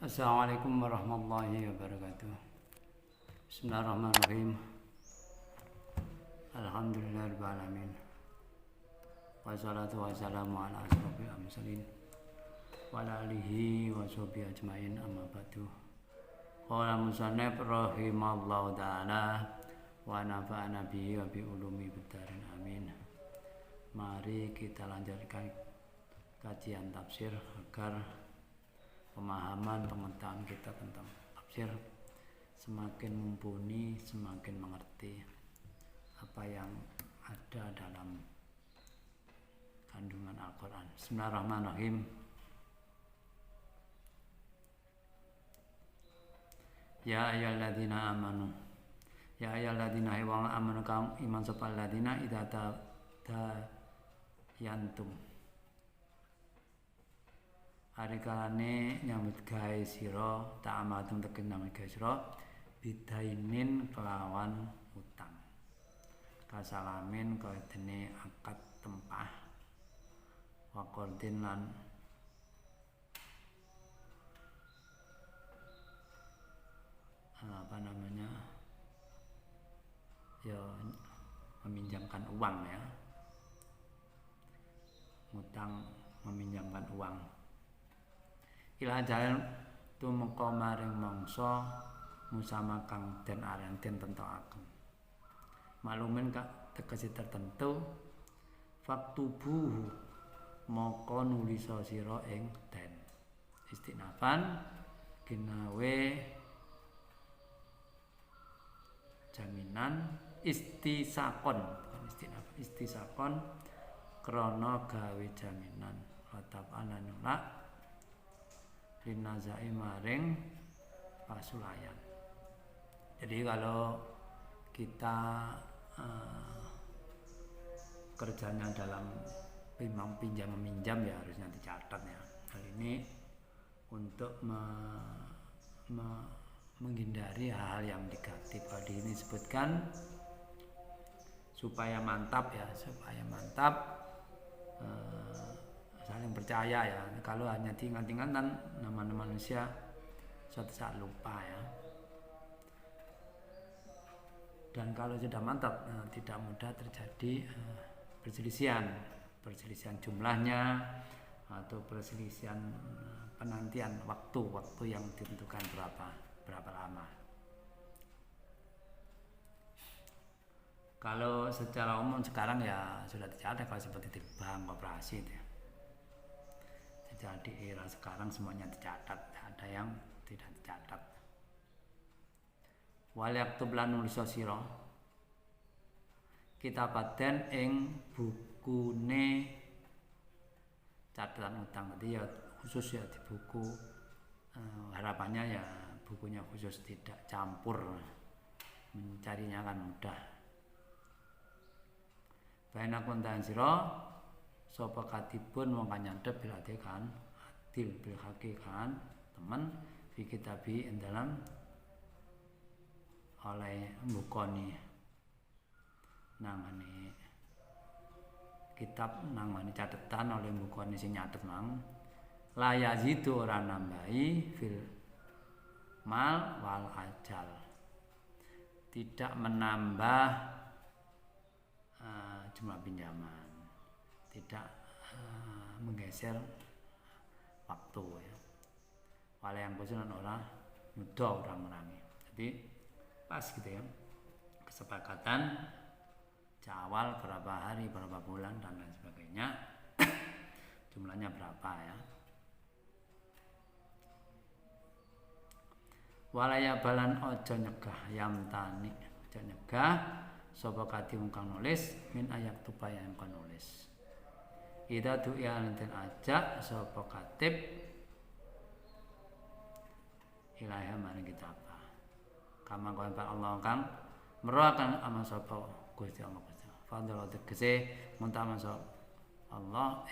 Assalamualaikum warahmatullahi wabarakatuh. Bismillahirrahmanirrahim. Alhamdulillahirabbil alamin. Wassalatu wassalamu ala asyrofil mursalin wa ala alihi wa sahbihi ajmain, amma ba'du. Qala musannif rahimallahu taala wa nafa'ana bihi wa bi ulumi bidarin amin. Mari kita lanjutkan kajian tafsir agar pemahaman pengetahuan kita tentang tafsir semakin mumpuni, semakin mengerti apa yang ada dalam kandungan Al-Quran. Bismillahirrahmanirrahim. Ya ayyuhalladzina amanu, ya ayyuhalladzina amanu kaum iman sapa alladzina idza yantum hari kalane nyambut gawe sira ta'amadun teken nyambut gawe sira bidainin kelawan utang kasalamin kaya dene akad tempah waqordin lan ya meminjamkan uang, ya, ngutang meminjamkan uang ila jalan tumeka maring mangsa musama kang den aran den tentokaken maklumin kak tegese tertentu faktubuhu maka nulisa sira ing den istinafan ginawe jaminan istisakon istisakon krana gawe jaminan watap ananula linazai maring pasulayan. Jadi kalau kita kerjanya dalam pinjam meminjam ya harusnya dicatat, ya. Hal ini untuk menghindari hal-hal yang negatif. Kalau di sini disebutkan supaya mantap, ya, supaya mantap saling percaya, ya. Kalau hanya diingat-ingat nama-nama manusia suatu saat lupa, ya. Dan kalau sudah mantap tidak mudah terjadi perselisihan jumlahnya atau perselisihan penantian waktu yang ditentukan berapa lama. Kalau secara umum sekarang ya sudah dicatat, kalau seperti di bank koperasi itu, ya. Jadi era sekarang semuanya dicatat, ada yang tidak dicatat. Wal yaktub lan nulis sira kitabaten ing bukune catatan utang. Jadi ya khusus, ya, di buku harapannya ya bukunya khusus, tidak campur, mencarinya kan mudah. Baina kuntan sira sapa katibun wong kang nyadep bil kan adil bil hakikan teman fi kitabi ing dalam oleh mbukoni nangane kitab nangane catatan oleh mbukoni sing nyatet mang la yazidu ora nambahi fil mal wal ajal, tidak menambah jumlah pinjaman, tidak menggeser waktu, ya. Wala yang khusus orang mudah orang menangi. Jadi pas gitu, ya, kesepakatan awal berapa hari, berapa bulan dan lain sebagainya, jumlahnya berapa, ya. Walaya balan ojo nyegah yamtani, ojo nyegah sapa katib kang nulis min ayak tupaya yang kang nulis. Ida tu ya lanten ajak sapa katib ilaha maring kitab. Kama kang Allah kang meruakan amal sapa Gusti Allah Gusti. Fadhal tegese muntaman sapa Allah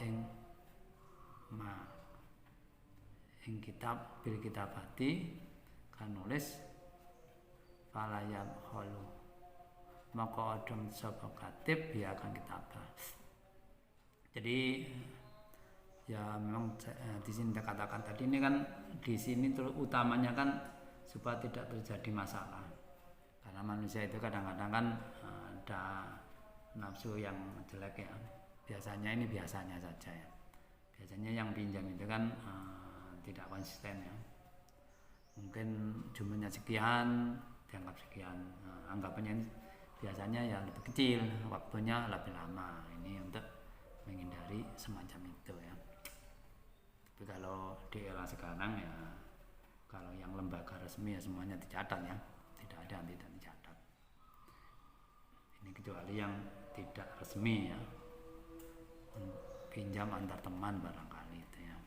ing kitab bil kitabati kan nulis falayab halu maka odong sapa katib ya akan kitabah. Jadi ya memang di sini katakan tadi ini kan di sini utamanya kan supaya tidak terjadi masalah, karena manusia itu kadang-kadang kan ada nafsu yang jelek ya, biasanya saja ya, biasanya yang pinjam itu kan tidak konsisten ya, mungkin jumlahnya sekian dianggap sekian, anggapannya biasanya ya lebih kecil, waktunya lebih lama, ini untuk menghindari semacam itu ya. Tapi kalau di era sekarang ya, kalau yang lembaga resmi ya semuanya dicatat ya, tidak ada yang tidak dicatat. Ini kecuali yang tidak resmi ya, pinjam antar teman barangkali itu ya.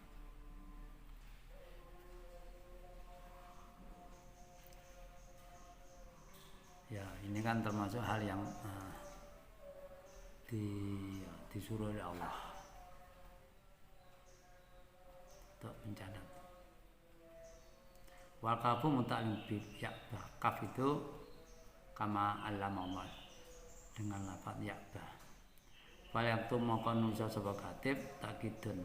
Ya ini kan termasuk hal yang disuruh oleh Allah untuk mencatat. Wal kafu muta'allim bi ya, kaf itu kama Allah dengan lafaz ya ba. Wal yaktu maka nusa sapa katib takidun.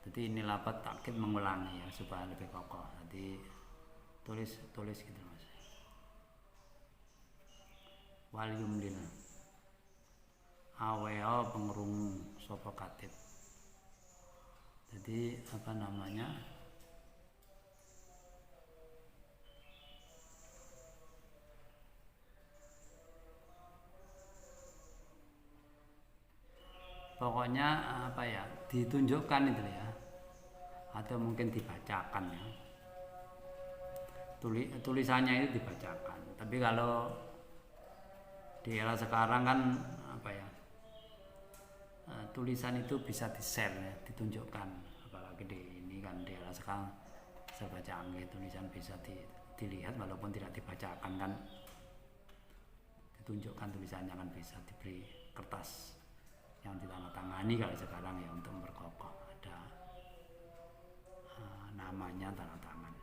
Jadi ini lafaz takid mengulangi ya supaya lebih kokoh. Jadi tulis gitu Mas. Wal yumlil aweo pengrungu sapa katib. Jadi apa namanya, pokoknya apa ya, ditunjukkan itu ya, atau mungkin dibacakan ya, tulisannya itu dibacakan. Tapi kalau di era sekarang kan apa ya, tulisan itu bisa di-share ya, ditunjukkan, apalagi di ini kan di era sekarang serba canggih, tulisan bisa dilihat walaupun tidak dibacakan kan, ditunjukkan tulisannya kan, bisa diberi kertas yang ditandatangani kalau sekarang ya, untuk memperkokoh ada namanya, tanda tangan.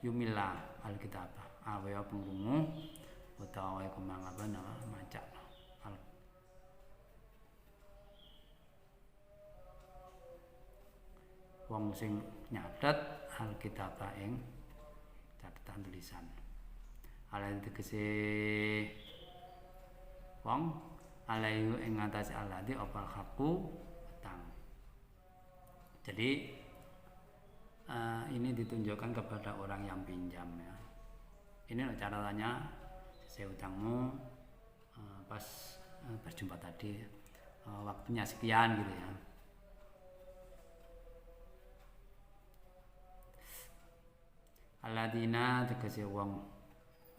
Yumillah alkitabah aweya pengrungu utawa kemang apa nama maca wong sing nyatet alkitabah ing catatan tulisan. Alai tegese wong alaihu ing ngatasi aladi opal haku utang. Jadi ini ditunjukkan kepada orang yang pinjam ya. Ini loh catatannya, saya utangmu pas berjumpa tadi waktunya sekian gitu ya. Aladina tegese wong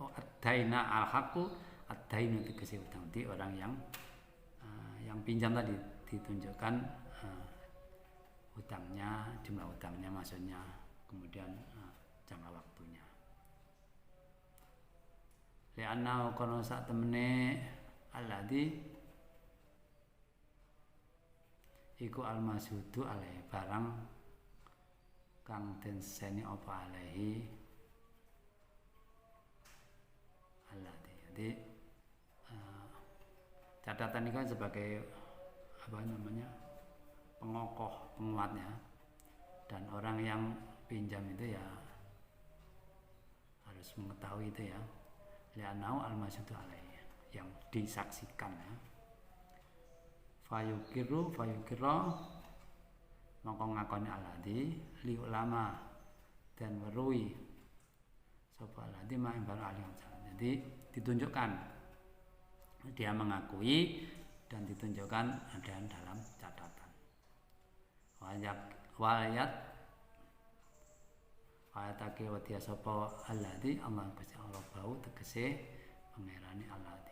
adaina al-haqu, adainu tegese utang, di orang yang pinjam tadi ditunjukkan hutangnya, jumlah hutangnya maksudnya, kemudian jangka waktunya. Li'annahu kono sak temene alladzi iku al-masudu alaihi, barang kang den seni apa alaihi alladzi. Jadi catatan ini kan sebagai apa namanya, pengokoh, penguatnya, dan orang yang pinjam itu ya harus mengetahui itu ya, li'annahu al-masudu alaihi, yang disaksikan ya. Fayukirra maka ngakoni alladzi li ulama dan werui sapa alladzi ma ing barang alim. Jadi ditunjukkan dia mengakui dan ditunjukkan ada dalam catatan. Walayat ayatake wadiya sapa alladzi Allah Gusti Allah bau tegese pangerane alladzi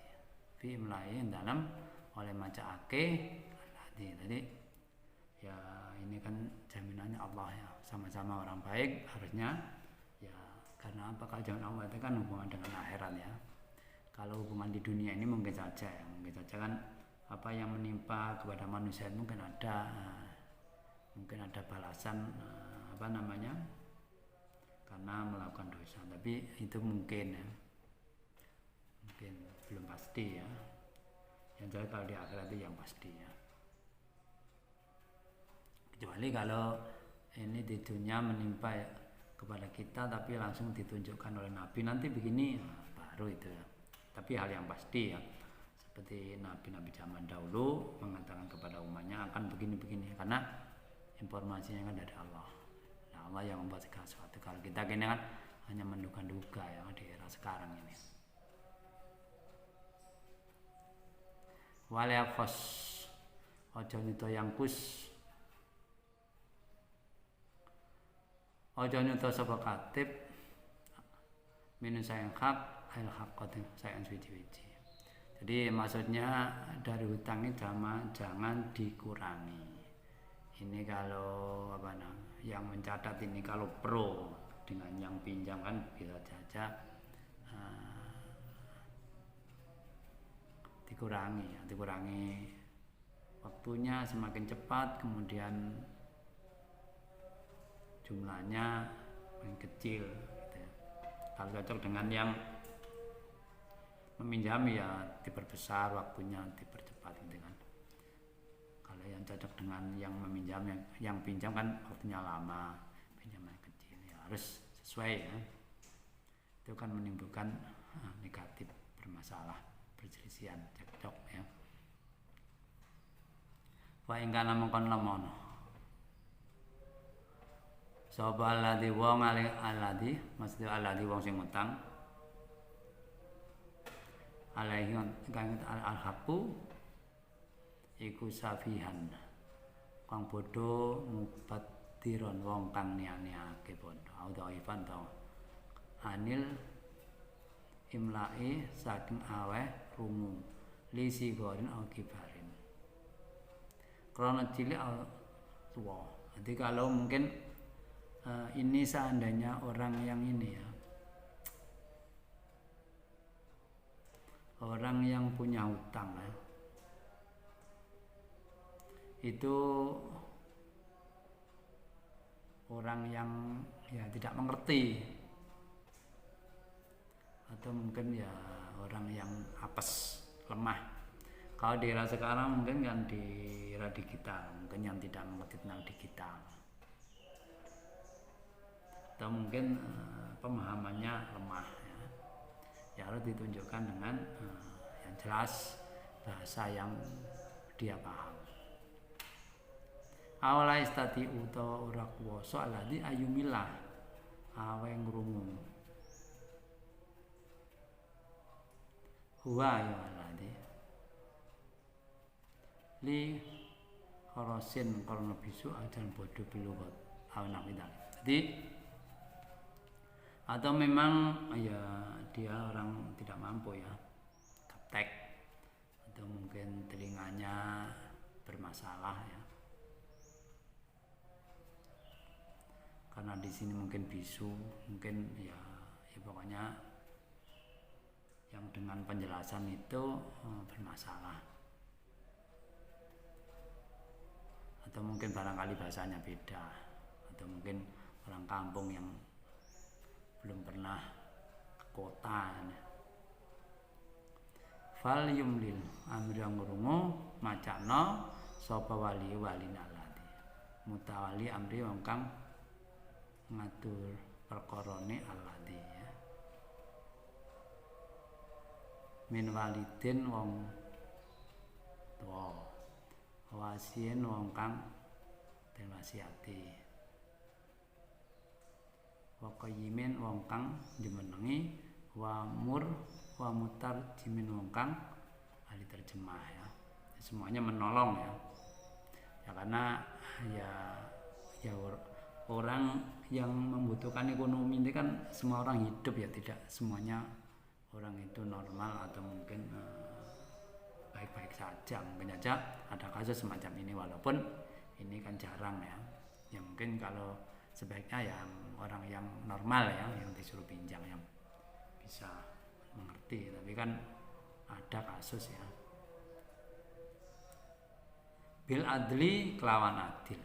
fi imlain dalam oleh macaake alladzi. Jadi ya ini kan jaminannya Allah ya, sama-sama orang baik harusnya ya, karena apa, kalau jaminan Allah itu kan hubungan dengan akhirat ya. Kalau hubungan di dunia ini mungkin saja kan apa yang menimpa kepada manusia mungkin ada balasan apa namanya, karena melakukan dosa, tapi itu mungkin ya, mungkin belum pasti ya. Yang jelas kalau di akhirat itu yang pasti ya. kecuali kalau ini di dunia menimpa ya, kepada kita tapi langsung ditunjukkan oleh Nabi nanti begini baru itu ya. Tapi hal yang pasti ya, seperti Nabi-Nabi zaman dahulu mengatakan kepada umatnya akan begini-begini karena informasinya kan dari Allah. Nah, Allah yang membuat segala sesuatu. Kalau kita kini kan hanya menduga-duga ya di era sekarang ini. Waliafos ojo nyuto yang kus ojo nyuto sapa katib minus sayang hak ail haqqati sayang suci-suci. Jadi maksudnya dari hutang ini jangan dikurangi. Ini kalau apa yang mencatat ini kalau pro dengan yang pinjam kan bisa saja dikurangi waktunya semakin cepat, kemudian jumlahnya makin kecil gitu ya. Kalau cocok dengan yang meminjam ya diperbesar waktunya, dipercepat gitu kan. Kalau yang cocok dengan yang meminjam, yang pinjam kan waktunya lama, pinjaman kecil ya harus sesuai ya. Itu kan menimbulkan negatif, bermasalah, perselisihan, cekcok ya. Wa ing kana mongkon lamono sapa alladzi wong alladzi maksud alladzi wong sing utang alaihi kang al-haqu iku safihan kang bodho mubatiron wong kang niane-niake bodho audhaifan to anil imla'i saking aweh rungu lisi gorin au kibarin krana cilik tua. Jadi kalau mungkin ini seandainya orang yang ini ya, orang yang punya hutang ya, itu orang yang ya tidak mengerti atau mungkin ya orang yang apes, lemah. Kalau di era sekarang mungkin kan di era digital, mungkin yang tidak mengerti tentang digital, atau mungkin pemahamannya lemah ya harus ditunjukkan dengan yang jelas, bahasa yang dia paham. Awala istati uta ora kuwasa alladzi ayumilah awe ngrungu huwa ya alladzi li kharasin karena bisu ajan bodoh bilugot anak kita. Jadi atau memang ya dia orang tidak mampu ya, gaptek, atau mungkin telinganya bermasalah ya, karena di sini mungkin bisu, mungkin ya pokoknya yang dengan penjelasan itu bermasalah. Atau mungkin barangkali bahasanya beda, atau mungkin orang kampung yang belum pernah ke kota. Fal yumlil amri ngurungu macakno sapa wali nalati mutawali amri wong kang ngatur perkorone alladhi ya. Min walidin wong tuwa wasien wong kang den wasiati wa qayyimin wong kang jumenengi wa mutar jimin wong kang ahli terjemah ya. Semuanya menolong ya. Ya karena ya orang yang membutuhkan ekonomi ini kan semua orang hidup ya, tidak semuanya orang itu normal atau mungkin baik-baik saja. Mungkin saja ada kasus semacam ini, walaupun ini kan jarang ya. Ya mungkin kalau sebaiknya yang orang yang normal ya, yang disuruh pinjam yang bisa mengerti. Tapi kan ada kasus ya. Bil adli kelawan adil.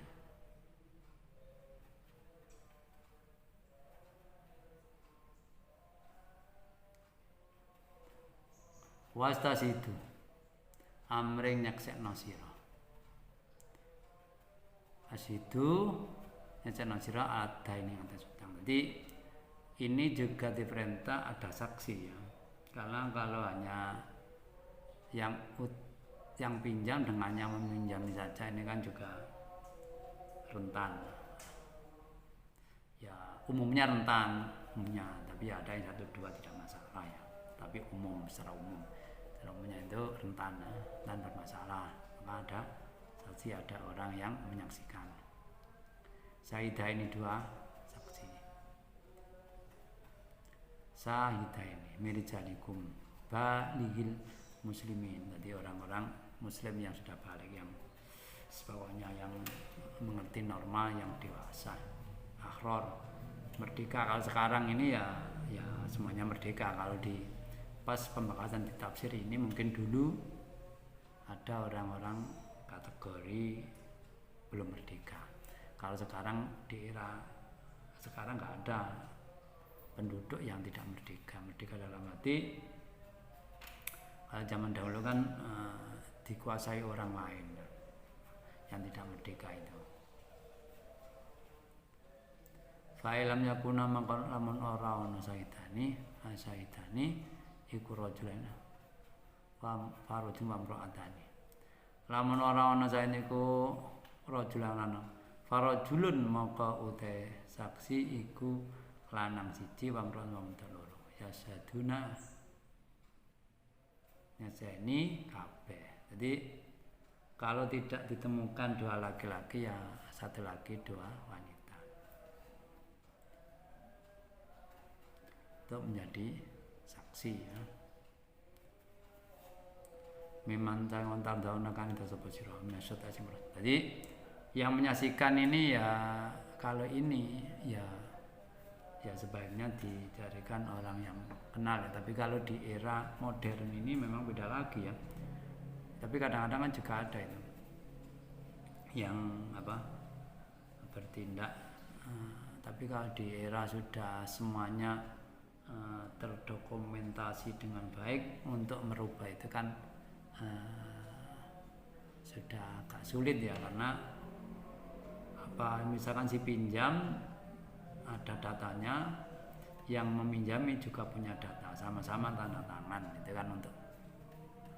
Wastas itu amring nyeksekno sira Asidu nyecana sira ada ini atas utang. Jadi ini juga diperintah ada saksi ya. Karena kalau hanya yang pinjam dengannya meminjami saja ini kan juga rentan. Ya umumnya rentan umumnya, tapi ada yang 1, 2 tidak masalah ya. Tapi secara umumnya itu rentan dan bermasalah. Maka ada saksi, ada orang yang menyaksikan. Syahidah ini 2 saksi. Syahidah ini mirijalikum balighil muslimin. Jadi orang-orang muslim yang sudah balik, yang sebagainya, yang mengerti norma, yang dewasa, akhror, merdeka. Kalau sekarang ini ya semuanya merdeka. Kalau di pas pembahasan di tafsir ini mungkin dulu ada orang-orang kategori belum merdeka. Kalau sekarang di era sekarang nggak ada penduduk yang tidak merdeka. Merdeka dalam arti kalau zaman dahulu kan dikuasai orang lain yang tidak merdeka itu. Fa'ilam yakuna mangkon lamun ora ana saidani iku rajulan farujun mamro'atani. Lamun ora ana saene iku rajulan lanang. Farajulun maka uta saksi iku lanang siji wamron wong loro. Ya saduna nyaseni kabeh. Jadi kalau tidak ditemukan 2 laki-laki ya 1 laki 2 wanita. Untuk menjadi saksi ya. Memang jangan tardahuna kan kita sebut sirah menyesat asimrah. Jadi yang menyaksikan ini ya kalau ini ya sebaiknya dicarikan orang yang kenal ya. Tapi kalau di era modern ini memang beda lagi ya. Tapi kadang-kadang kan juga ada itu yang bertindak. Tapi kalau di era sudah semuanya terdokumentasi dengan baik, untuk merubah itu kan sudah agak sulit ya, karena misalkan si pinjam ada datanya, yang meminjami juga punya data, sama-sama tanda tangan itu kan, untuk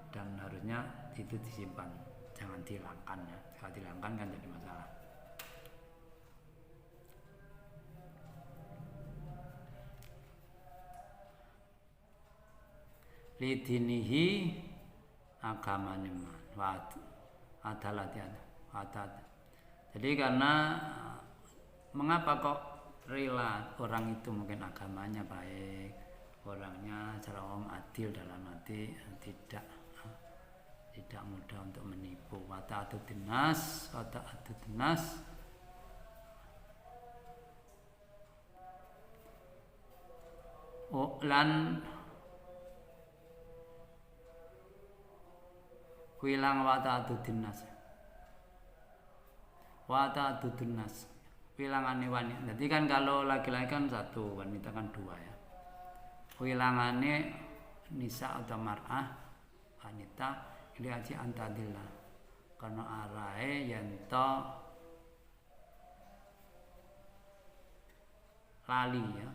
dan harusnya itu disimpan, jangan dihilangkan ya. Kalau dihilangkan kan jadi masalah. Lidinihi agamane man adalah jadi karena mengapa kok rela orang itu, mungkin agamanya baik, orangnya secara umum adil, dalam arti tidak mudah untuk menipu. Wata'atud dinas lan wilang wata'atud dinas wilangane wanita. Jadi kan kalau laki-laki kan 1, wanita kan 2 ya. Wilangane nisa atau mar'ah wanita ini aji antadillah, karena arahe yento lali ya.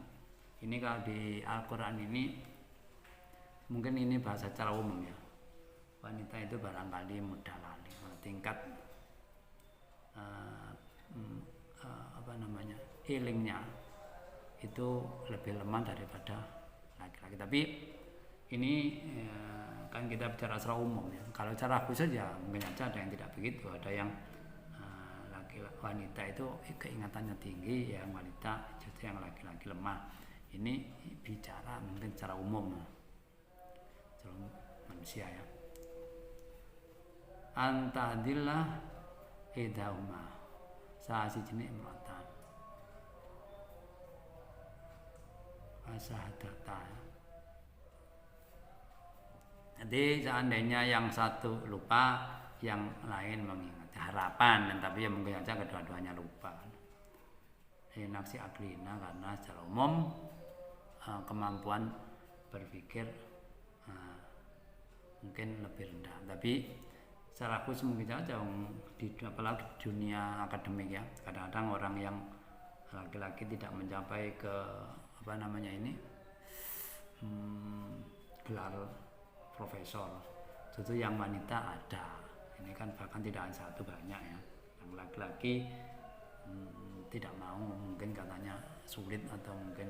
Ini kalau di Al-Quran ini mungkin ini bahasa secara umum ya. Wanita itu barangkali mudah lali, tingkat healingnya itu lebih lemah daripada laki-laki. Tapi ini kan kita bicara secara umum ya. Kalau secara khusus ya mungkin aja ada yang tidak begitu, ada yang wanita itu keingatannya tinggi, yang wanita justru yang laki-laki lemah. Ini bicara mungkin secara umum, secara manusia ya. Antadillah idahuma saasi jenis imratan asahadata. Jadi seandainya yang satu lupa, yang lain mengingat harapan, tapi ya mungkin saja kedua-duanya lupa. Naksi aklina, karena secara umum kemampuan berpikir mungkin lebih rendah. Tapi secara khusus mungkin saja apalagi di dunia akademik ya, kadang-kadang orang yang laki-laki tidak mencapai ke apa namanya ini gelar profesor, itu yang wanita ada. Ini kan bahkan tidak hanya satu, banyak ya. Yang laki-laki tidak mau, mungkin katanya sulit atau mungkin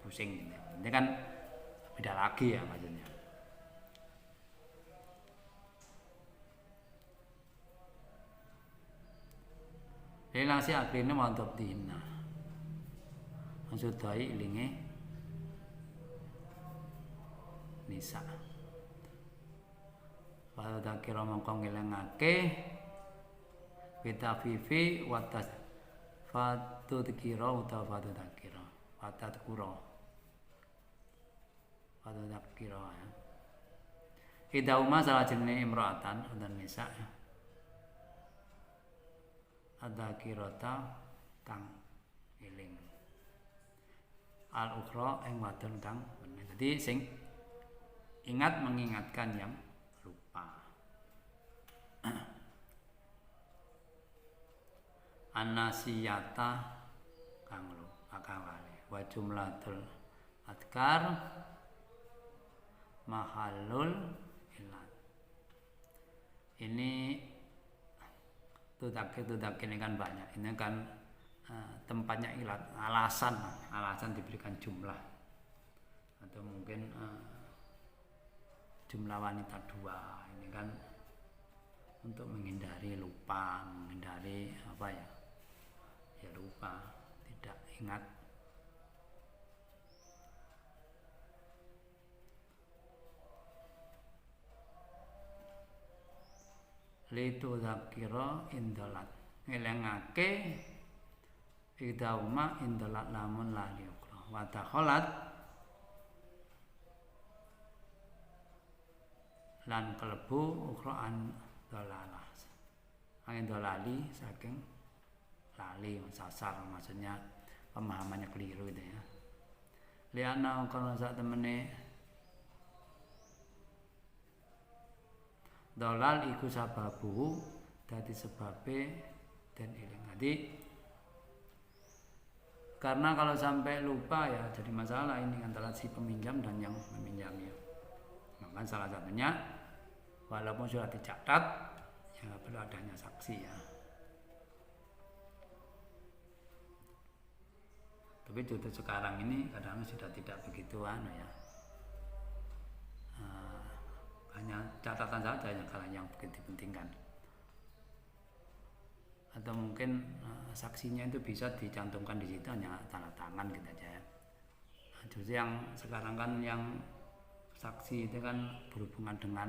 pusing gitu. Ini kan beda lagi ya maksudnya. Relasi akhirnya mantap dina. Maksud dai ilinge nisa. Pada takira mongko ngelengake kita vivi watas fatu takira utawa fatu takira watat kuro fatu takira ya. Idauma salah jenenge imro'atan dan nisa ya. Ada kirota kang eling al ukhra ing wadon kang bener. Jadi sing ingat mengingatkan yang lupa. Anasiyata kang lupa kang lali. Wa jumlatul adkar mahallul ilat. Ini tudak ini kan banyak. Ini kan tempatnya ilat, alasan diberikan jumlah atau mungkin jumlah wanita 2. Ini kan untuk menghindari lupa, menghindari apa ya, ya lupa, tidak ingat. Litu zakira indolat ngelengake idauma indolat lamun lali ukra wa takhalat lan kelebu ukhraan dolalah angin dolali saking lali sasar, maksudnya pemahamannya keliru gitu ya. Liana kalau sak temene dolal iku sababu dadi sebabe dan eling. Jadi karena kalau sampai lupa ya jadi masalah ini antara si peminjam dan yang meminjamnya. Maka salah satunya walaupun sudah dicatat ya perlu adanya saksi ya. Tapi justru sekarang ini kadang sudah tidak begitu ya. Hanya catatan saja yang begitu dipentingkan. Atau mungkin saksinya itu bisa dicantumkan di situ hanya tanda tangan gitu aja. Justru yang sekarang kan yang saksi itu kan berhubungan dengan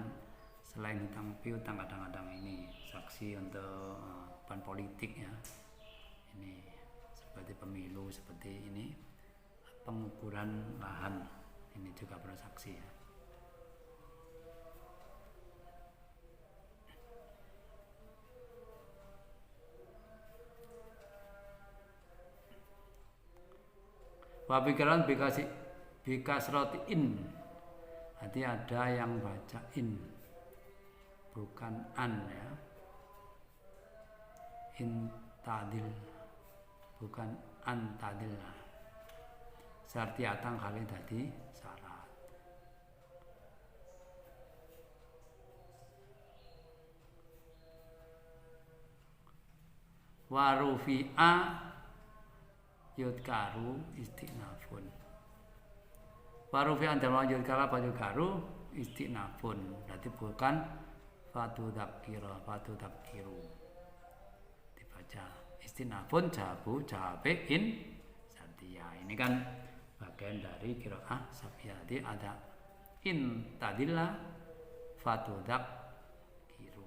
selain hutang piutang kadang-kadang ini saksi untuk politik ya. Ini seperti pemilu, seperti ini pengukuran lahan, ini juga perlu saksi ya. Wapikiran bikas roti in. Hati ada yang baca in, bukan an ya. In tadil, bukan an tadil. Sarti atang kali tadi syarat. Warufi'a yudkaru istinafun. Warufi'an dalam yudkara pada yudkaru istinafun. Berarti bukan fatu takkiru. Dibaca istinafun jawabe in satia. Ini kan bagian dari qiraah Safiyah. Jadi ada in tadillah fatu takkiru.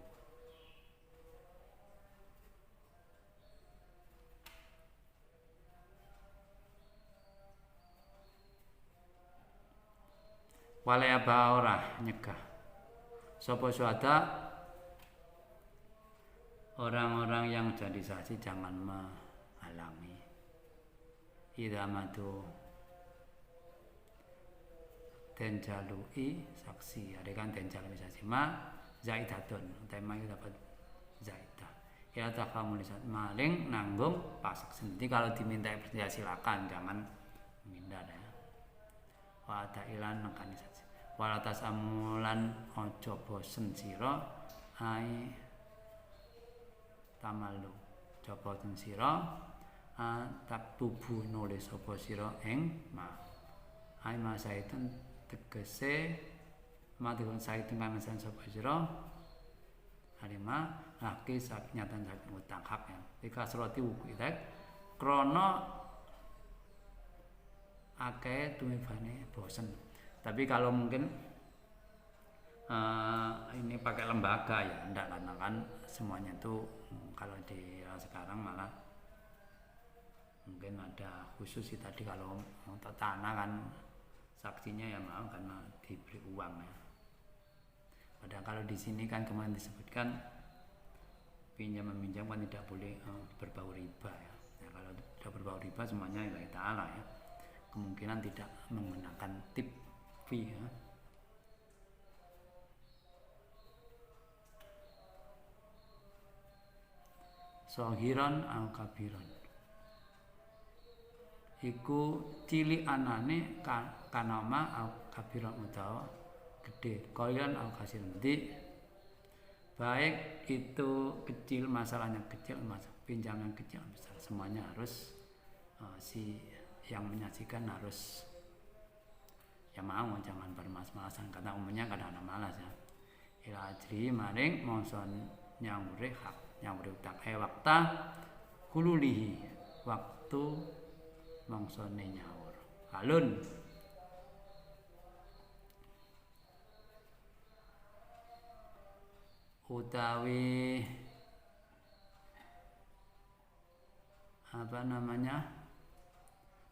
Walaya baorah nyegah sapa syuhada orang-orang yang jadi saksi jangan menghalangi idamatu den jalui saksi ada kan den jalui saksi ma zaidatun tema itu dapat zaidah. Ya takhamul maling nanggung pasak sendi. Kalau diminta ya silakan, jangan menghindar ya. Wa ta'ilan nekani saja. Wala tasamulan aja bosen sira ai tamalu. Aja bosen sira tak tubuh nulis sapa sira ing ma. Ai masaitun tegese matikun saitun kang sapa sira alima laki nyatan saking utang hak ya. Dikasroti wuku idak krana akeh tumibane bosen. Tapi kalau mungkin ini pakai lembaga ya, enggak, karena kan semuanya itu kalau di sekarang malah mungkin ada khusus sih tadi kalau untuk tanah kan saksinya ya mau karena diberi uang ya. Padahal kalau di sini kan kemarin disebutkan pinjam meminjam kan tidak boleh berbau riba ya. Nah, kalau tidak berbau riba semuanya Allah Ta'ala ya. Kemungkinan tidak menggunakan tip fee ya. Sohiran al kabiran iku cilik anane kanama al kabiran utawa gede koyan al kasir nanti baik itu kecil masalahnya kecil pinjaman kecil besar semuanya harus si yang menyajikan harus ya mau jangan bermas-malasan karena umumnya kadang ada malas ya. Ila ajri maring mongson nyamure hak nyamure utang wakta kululihi waktu mongsone nyaur alun utawi apa namanya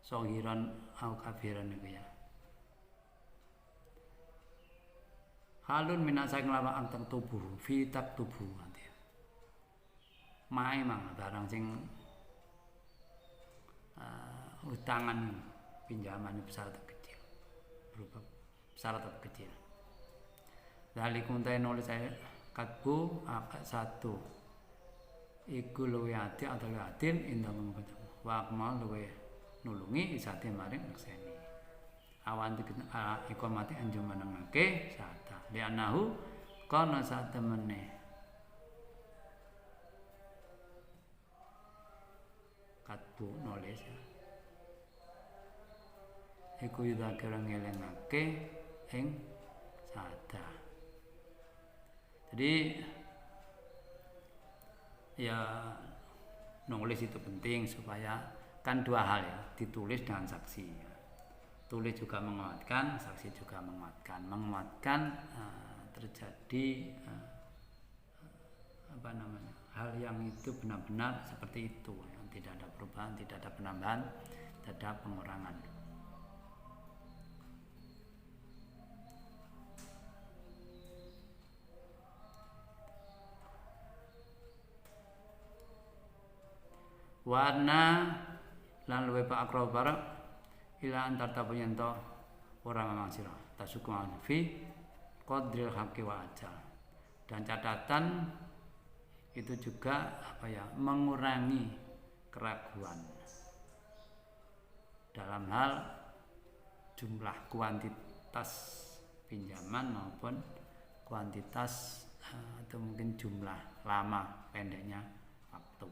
sohiran au kabiran itu ya. Halun minasak nglawa anteng tubuh fitak tubuh nanti. Mae mang barang sing utangan pinjaman besar atau kecil berupa besar atau kecil. Dari kuntai nulis saya katbu satu iku luwe ati atau luwe atin indah mengkatakan wa akmal luwe nulungi isati maring akseni awan iku mati anjum menengake sata lianahu kana satemene katbu nulis ya iku yudakira ngelengake ing sata. Jadi ya nulis itu penting supaya kan dua hal ya, ditulis dengan saksi ya. Tulis juga menguatkan, saksi juga menguatkan terjadi apa namanya hal yang itu benar-benar seperti itu yang tidak ada perubahan, tidak ada penambahan, tidak ada pengurangan. Warna lan luwe pak akro barek ila antar tabuyanto ora mamang sira tasukuman fi qadril haqqi wa ajal. Dan catatan itu juga apa ya mengurangi keraguan dalam hal jumlah kuantitas pinjaman maupun kuantitas atau mungkin jumlah lama pendeknya waktu.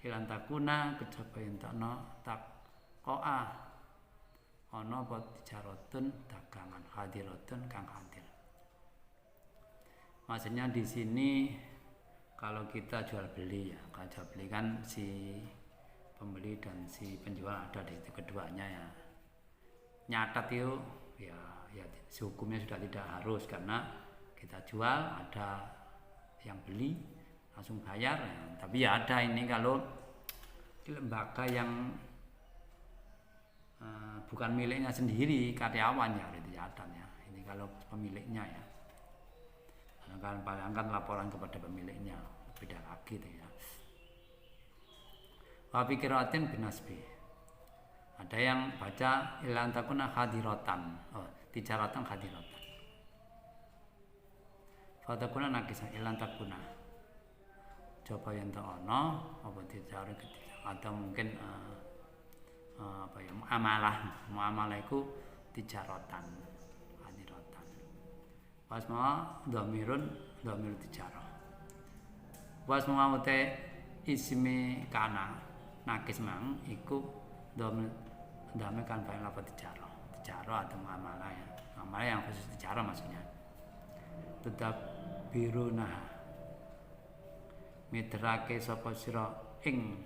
Ilan takuna kejaba yentakno tak koa ono pot tijarotun dagangan hadirotun kang hadir. Maksudnya di sini kalau kita jual beli ya, kalau jual beli kan si pembeli dan si penjual ada di situ keduanya ya. Nyatat itu ya hukumnya sudah tidak harus karena kita jual ada yang beli langsung bayar ya. Tapi ya ada ini kalau di lembaga yang bukan miliknya sendiri karyawan ya itu dicatat ya. Ini kalau pemiliknya ya. Karena kan laporan kepada pemiliknya beda lagi tuh ya. Wa fikiratin binasbi. Ada yang baca ilan takuna hadiratan. Oh, tijaratan hadiratan. fatakuna nakisa ilan takuna coba yang tak ono apa dicari atau mungkin apa ya muamalah iku tijarotan anirotan pas mau dhamir tijarah pas mau te ismi kana nakis mang iku dhamir kan fa'il apa tijarah atau muamalah ya muamalah yang khusus tijarah maksudnya tetap biruna midrake sapa sira ing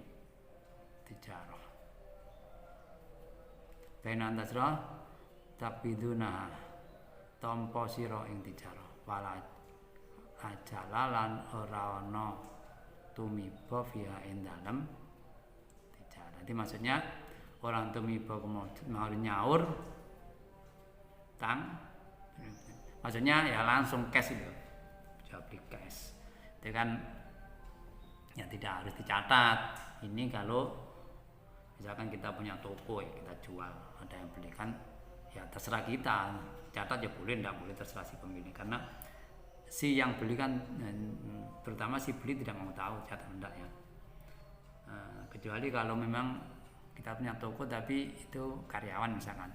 tijarah benan tasra tabiduna tampa sira ing tijarah wala ajalalan ora ana tumiba fiha ing dalem tijarah. Jadi maksudnya orang tumiba mau nyaur tang maksudnya ya langsung cash itu jual beli cash itu kan ya tidak harus dicatat. Ini kalau misalkan kita punya toko ya kita jual ada yang beli kan ya terserah kita catat ya boleh tidak boleh terserah si pemilik karena si yang beli kan terutama si beli tidak mau tahu catat enggak ya kecuali kalau memang kita punya toko tapi itu karyawan misalkan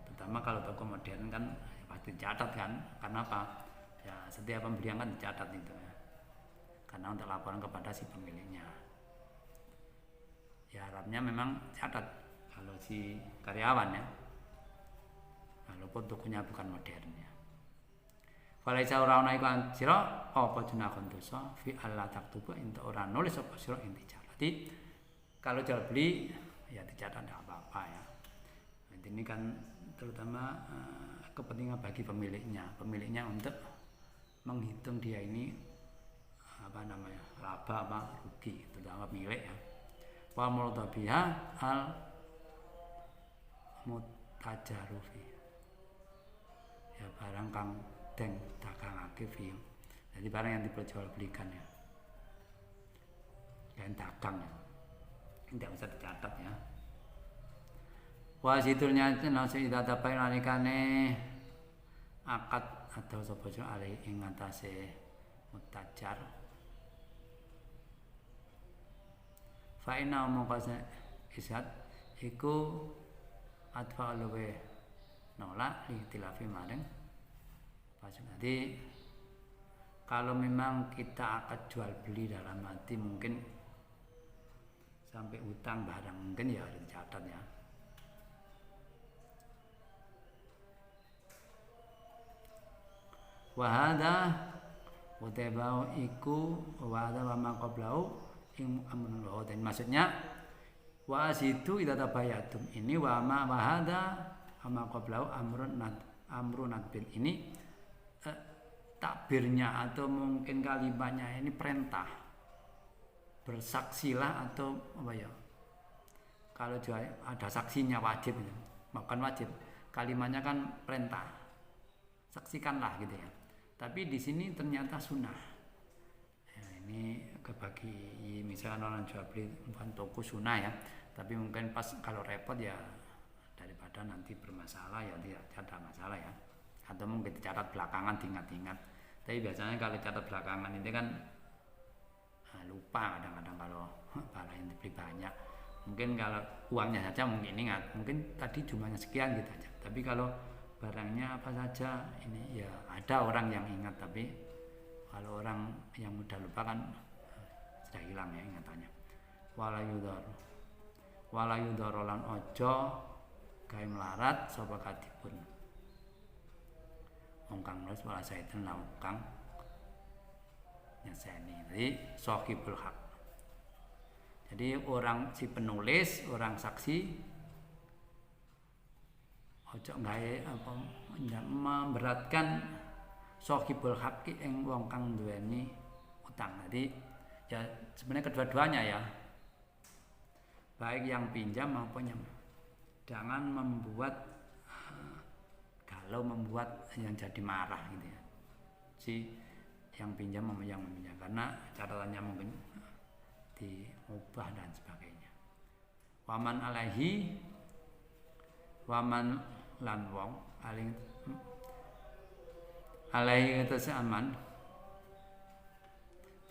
terutama kalau toko modern kan pasti dicatat kan karena apa ya setiap pembelian kan dicatat itu ya karena untuk laporan kepada si pemiliknya ya harapnya memang catat kalau si karyawan ya walaupun tokonya bukan modern ya falaisa ora ana iku sira apa junahun dosa fi alla taktuba ento ora nulis apa sira ing tijarah. Jadi kalau jual beli ya dicatat tidak apa-apa ya ini kan terutama kepentingan bagi pemiliknya untuk menghitung dia ini apa namanya laba apa rugi terutama milik ya wa murtabiha al mutajarufi ya barang kang den dagangake fi jadi barang yang diperjualbelikan ya dan dagang ya tidak usah dicatat ya wasitulnya nasi datapai nalikane akad atau sapa ali ing ngatasé mutajar fa inna maqasa isad iku atfa luwe nolak ihtilafi maring pasung. Jadi kalau memang kita akad jual beli dalam arti mungkin sampai utang barang mungkin ya harus dicatat ya. Wahada utebau iku wahada wa maqablau ing amrun dan maksudnya wasitu idza tabayatum ini wa ma wahada wa maqablau amrun bin ini takbirnya atau mungkin kalimatnya ini perintah bersaksilah atau apa ya kalau ada saksinya wajib bukan wajib kalimatnya kan perintah saksikanlah gitu ya tapi di sini ternyata sunnah ya, ini kebagi misalnya orang jual beli bukan toko sunnah ya tapi mungkin pas kalau repot ya daripada nanti bermasalah ya tidak ada masalah ya atau mungkin dicatat belakangan diingat-ingat tapi biasanya kalau catat belakangan itu kan lupa kadang-kadang kalau barang yang dibeli banyak mungkin kalau uangnya saja mungkin ingat mungkin tadi jumlahnya sekian gitu aja tapi kalau barangnya apa saja ini ya ada orang yang ingat tapi kalau orang yang mudah lupa kan sudah hilang ya ingatannya walayudor lan ojo gawe melarat sapa kadipun wong kang nulis wala saiten lan kang nyeseni jadi sahibul haq jadi orang si penulis orang saksi ojo gawe apa memberatkan sahibul haqqi ing wong kang duweni utang. Jadi ya sebenarnya kedua-duanya ya. Baik yang pinjam maupun yang jangan membuat galau membuat yang jadi marah gitu ya. Si yang pinjam maupun yang meminjam karena catatannya mungkin diubah dan sebagainya. Waman alaihi waman lan wong alaihi ngatasi aman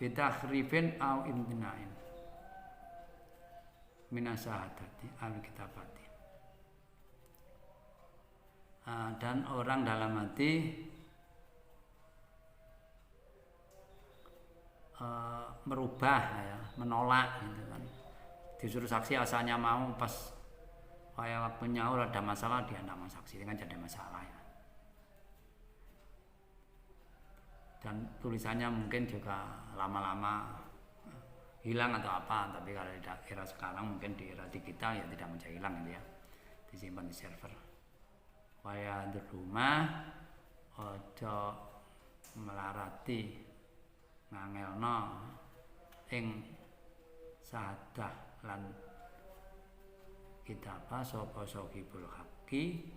bitakhrifin au imtina'in minasahadati al kitabati. Dan orang dalam hati merubah ya, menolak gitu kan. Disuruh saksi asalnya mau, pas kayak waktu nyaur ada masalah dia tidak mau saksi, kan jadi masalah ya. Dan tulisannya mungkin juga lama-lama hilang atau apa, tapi kalau di era sekarang mungkin di era digital ya tidak mudah hilang gitu ya, disimpan di server. Waya di rumah ojo melarati ngangelno ing sahadah lan kitabah sapa sahibul haqqi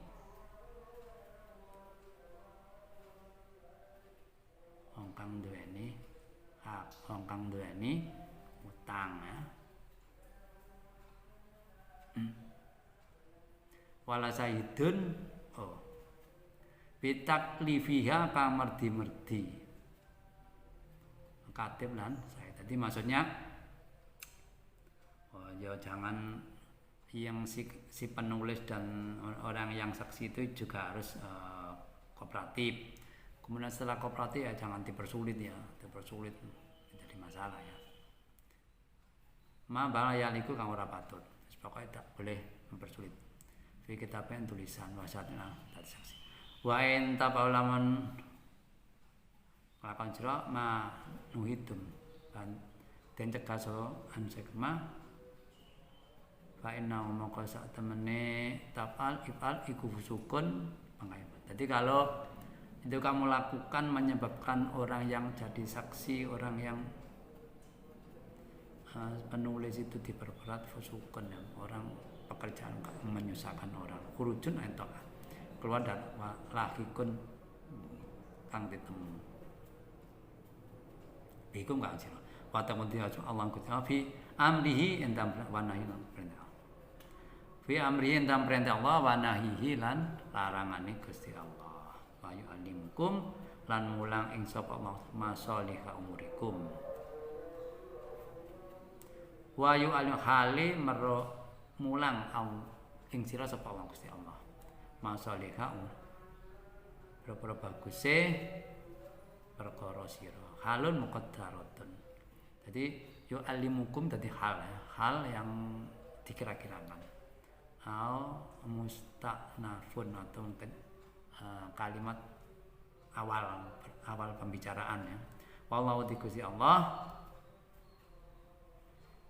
wong kang duweni hak, wong kang duweni utang ya. Wala sayyidun bitaklifiha kang merdi-merdi katib lan saya tadi maksudnya ya jangan yang si penulis dan orang yang saksi itu juga harus kooperatif. Kemudian setelah kooperatif ya jangan dipersulit ya, dipersulit jadi masalah ya. Ma balayaliku kang ora patut, pokoknya tak boleh mempersulit. Fi kitabnya tulisan wasatna tadi saksi. Wa enta paulaman lakon jero ma nuhidum dan cegah so ansekma fa inna maka sak temene tafal ifal iku fusukun pangaiban. Jadi kalau itu kamu lakukan menyebabkan orang yang jadi saksi, orang yang penulis itu diperberat fusukun ya, orang pekerjaan menyusahkan orang. Khurujun entok keluar dari lahikun kang ditemu. Bikum kang sira. Wa tamuti Allah kutha fi amrihi endam wa nahi perintah. Fi amrihi endam perintah Allah wa nahihi lan larangane Gusti Allah. Wa yu'allimkum lan mulang ing sapa masalihah umurikum. Wa yu'allim hale mulang ing sira sapa Allah Gusti Allah. Masalihah berapa baguse perkara sira. Halun muqaddaratun. Jadi yu'allimukum tadi hal ya, hal yang dikira-kirakan. Au musta'nafun atau mungkin kalimat awal pembicaraan ya. Wallahu Gusti Allah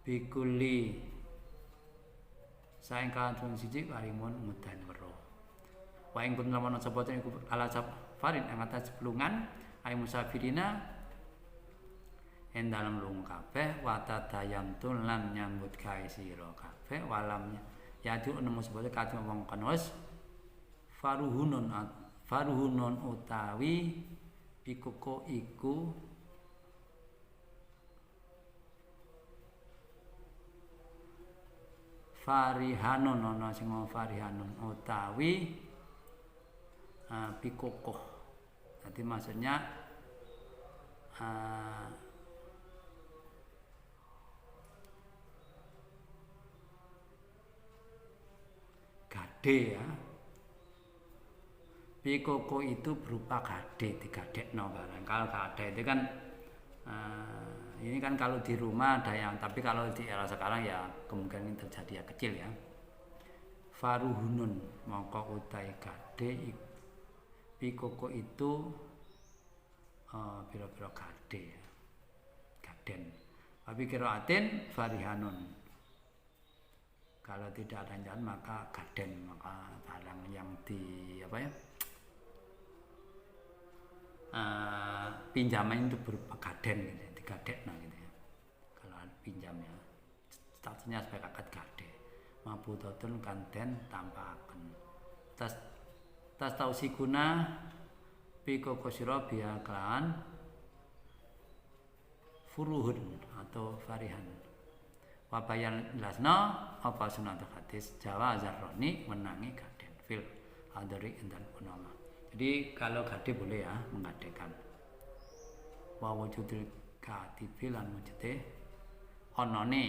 bikulli saeng kantun siji karimun mudan wero. Wa ing kun lamun saboten iku ala safarin ing atas sepulungan ay musafirina en dalam lunga kabeh wa tadayantun lan nyambut gawe sira kabeh walamnya yadu nemu sebut kadhe wong kanus faruhunun utawi pikuko iku farihanun ana sing farihanun utawi pikukoh. Jadi maksudnya gade ya. Pikoko itu berupa gade, digadekno barang. Kalau gade itu kan ini kan kalau di rumah ada yang, tapi kalau di era sekarang ya kemungkinan terjadi ya kecil ya. Faruhunun mongko utai gade pikoko itu pira-pira gade ya. Gaden. Tapi kiraatin farihanun. Kalau tidak ada jalan maka gaden, maka barang yang di apa ya? Pinjaman itu berupa gaden gitu, digadekna gitu ya. Kalau pinjamnya statusnya sebagai akad gade. Mabutotun kanten tampaken. Tas tausikuna piko kosiro biya kelan furuhun atau farihan. Wabayan lasno apa sunatul hadis Jawa zarroni menangi gaden fil hadari endan unama. Jadi kalau gade boleh ya menggadekan. Wa wujudul katibi lan mujete onone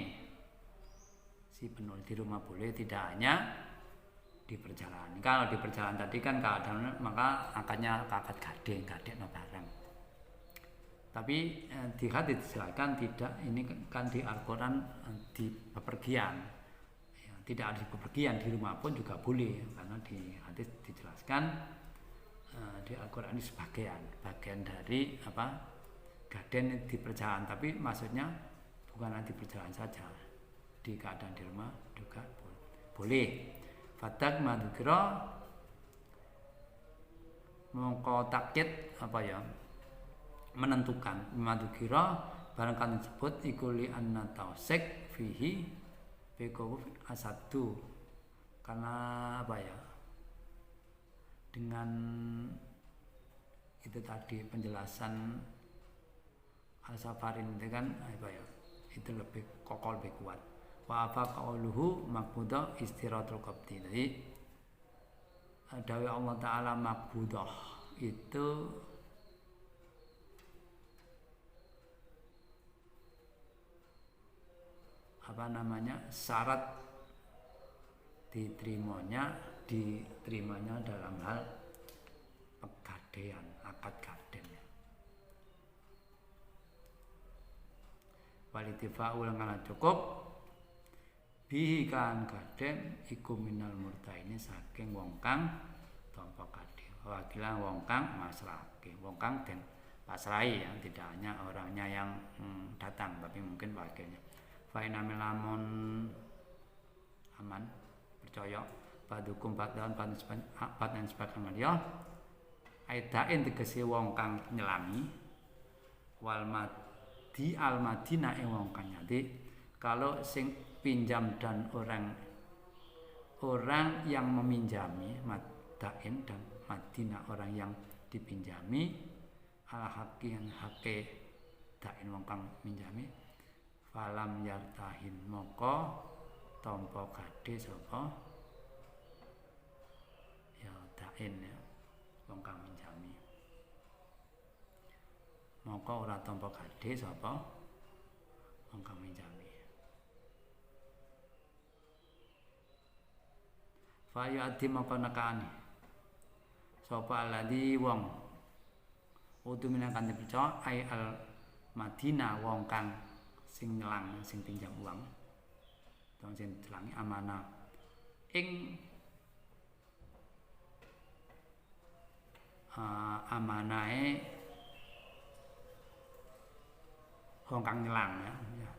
si penulis di rumah boleh, tidak hanya di perjalanan. Kalau di perjalanan tadi kan keadaan maka akadnya akad gading no barang. Tapi di hadis dijelaskan tidak, ini kan di Al-Quran di bepergian ya, tidak ada di bepergian, di rumah pun juga boleh, karena di hadis dijelaskan di Al-Quran ini bagian dari apa gaden di perjalanan, tapi maksudnya bukan di perjalanan saja, di keadaan di rumah juga boleh. Fatak madukira mongko takkit apa ya, menentukan madukira barangkali disebut ikuli anna tausik fihi beko asadu, karena apa ya, dengan itu tadi penjelasan Al-Safarin itu kan apa ya, itu lebih kokol, lebih kuat. Wa fa qauluhu maqbudah istirahatul qabdi. Jadi dawuh Allah taala maqbudah itu apa namanya, syarat diterimanya dalam hal pegadean, akad gaden. Walitifa'u lan cukup bihi kan gaden iku minal murtaini saking wong kang tanpa gaden. Wakilan wong kang masrahke, wong kang den pasrahi ya, tidak hanya orangnya yang datang tapi mungkin wakilnya. Fa inna lamun aman percaya padukum padahal padan sebagian ya aidain tegese wong kang nyelangi wal madi al madinah wong kang nyati. Kalau sing pinjam dan orang yang meminjami, madain dan madinah orang yang dipinjami, ala haki yang hake dain wong kang minjami, falam yartahin moko tompo gade sapa ya dain ya wong kang minjami, moko ora tompo gade sapa wong kang minjami. Fa yu'addi moko nekani sapa alladzi wong utu minakan dipercaya ai al madinah wong kang sing nyelang, sing pinjam uang, atau sing celangi amanah ing amanahe wong kang nyelang ya.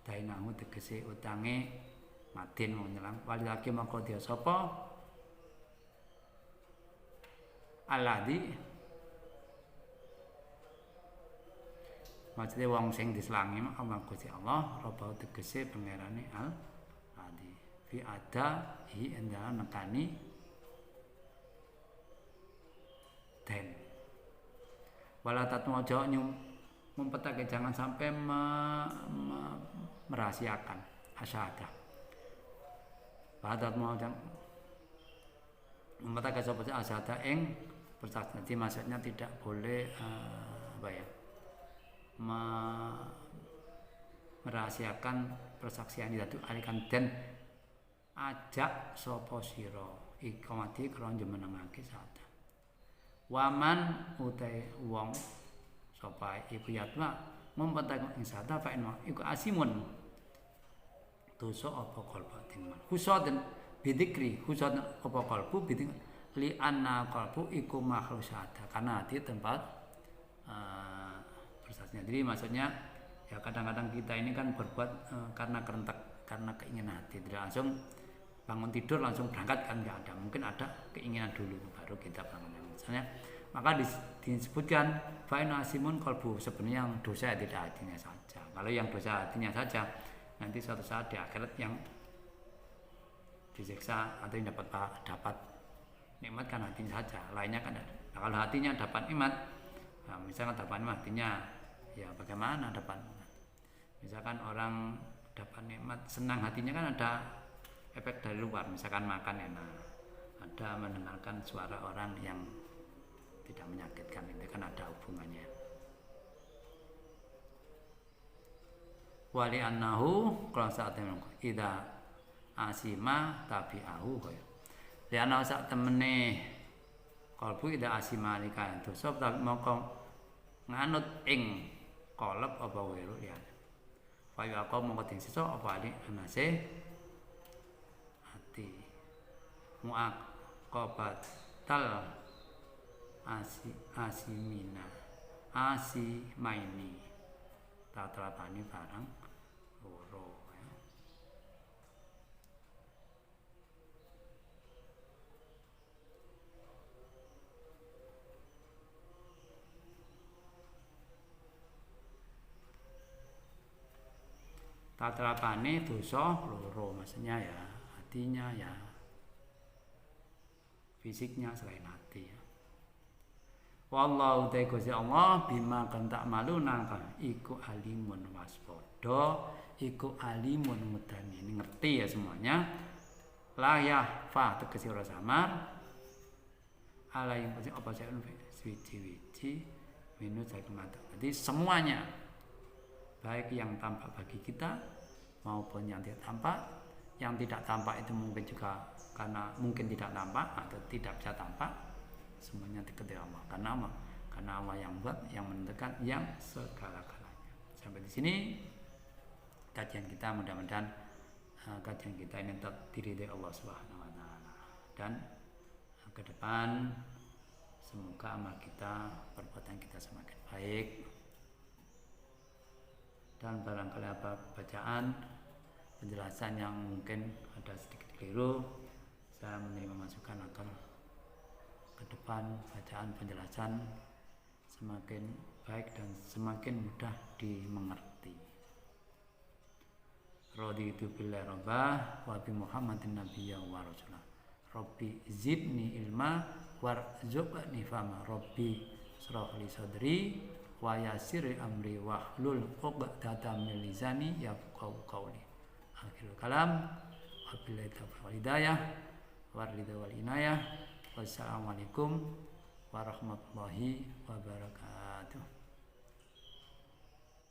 Dainahu tegese utange madin wong nyelang, walilake mongko dia sapa alladzi maksudnya wong sing diselangi Allah Gusti Allah robau tegese pangerane al adi fi ada hi endala nekani den wala tatmu aja ngumpetake, jangan sampai merahasiakan asyahadah. Wala tatmu aja ngumpetake sapa asyahadah ing persaksian. Jadi maksudnya tidak boleh apa ya, merahasiakan persaksian itu alikan dan ajak sapa sira ikamati kron jemenengake syahadah. Waman utai wong sapa iku yatma ngumpetake ing syahadah fa inna iku asimun dosa apa kalbatin man husadan bidzikri husadan apa kalbu bidzikri li anna kalbu iku makhluk syahadah, karena hati tempat persaksian. Jadi maksudnya ya kadang-kadang kita ini kan berbuat karena kerentak, karena keinginan hati, tidak langsung bangun tidur langsung berangkat kan nggak ada, mungkin ada keinginan dulu baru kita bangun misalnya. Maka disebutkan fa'ina asimun kolbu, sebenarnya yang dosa tidak hatinya saja. Kalau yang dosa hatinya saja nanti suatu saat di akhirat yang disiksa atau yang dapat nikmat kan hatinya saja, lainnya kan ada. Nah, kalau hatinya dapat nikmat, nah, misalkan dapat nikmat hatinya, ya bagaimana dapat? Misalkan orang dapat nikmat, senang hatinya kan ada efek dari luar, misalkan makan enak, ada mendengarkan suara orang yang tidak menyakitkan, itu kan ada hubungannya. wali annahu kalau saat temen ida asima tabi'ahu kaya li ana sak temene kalbu ida asima lika dosa tapi moko nganut ing kalep apa weru ya kaya aku mongko ting sisa apa ali anase ati muak qabatal asimaini tatrapani barang loro ya. Tatrapane dosa loro maksudnya ya hatinya ya fisiknya selain hati ya. Wallahu ta'ala Gusti Allah bima kan tak malu nangka iku alimun waspada iku alimun mudani ini ngerti ya semuanya la fa tegese ora samar ala yang pasti apa saya suci minus saya mata jadi semuanya baik yang tampak bagi kita maupun yang tidak tampak itu mungkin juga karena mungkin tidak tampak atau tidak bisa tampak semuanya diketahui Allah karena Allah yang buat yang menentukan yang segala-galanya. Sampai di sini kajian kita mudah-mudahan kajian kita ini tetap diridhai Allah Subhanahu wa taala dan ke depan semoga amal kita perbuatan kita semakin baik dan barangkali apa bacaan penjelasan yang mungkin ada sedikit keliru saya menerima masukan agar ke depan bacaan penjelasan semakin baik dan semakin mudah dimengerti. Raditu billahi rabbah wa bi Muhammadin nabiyya wa rasulah. Rabbi zidni ilma warzuqni fahma. Rabbi shrah li sadri wa yassir amri wahlul 'uqdatam min lisani yafqahu qawli. Akhirul kalam wabillahi taufiq wal hidayah waridha wal inayah. Wassalamualaikum warahmatullahi wabarakatuh.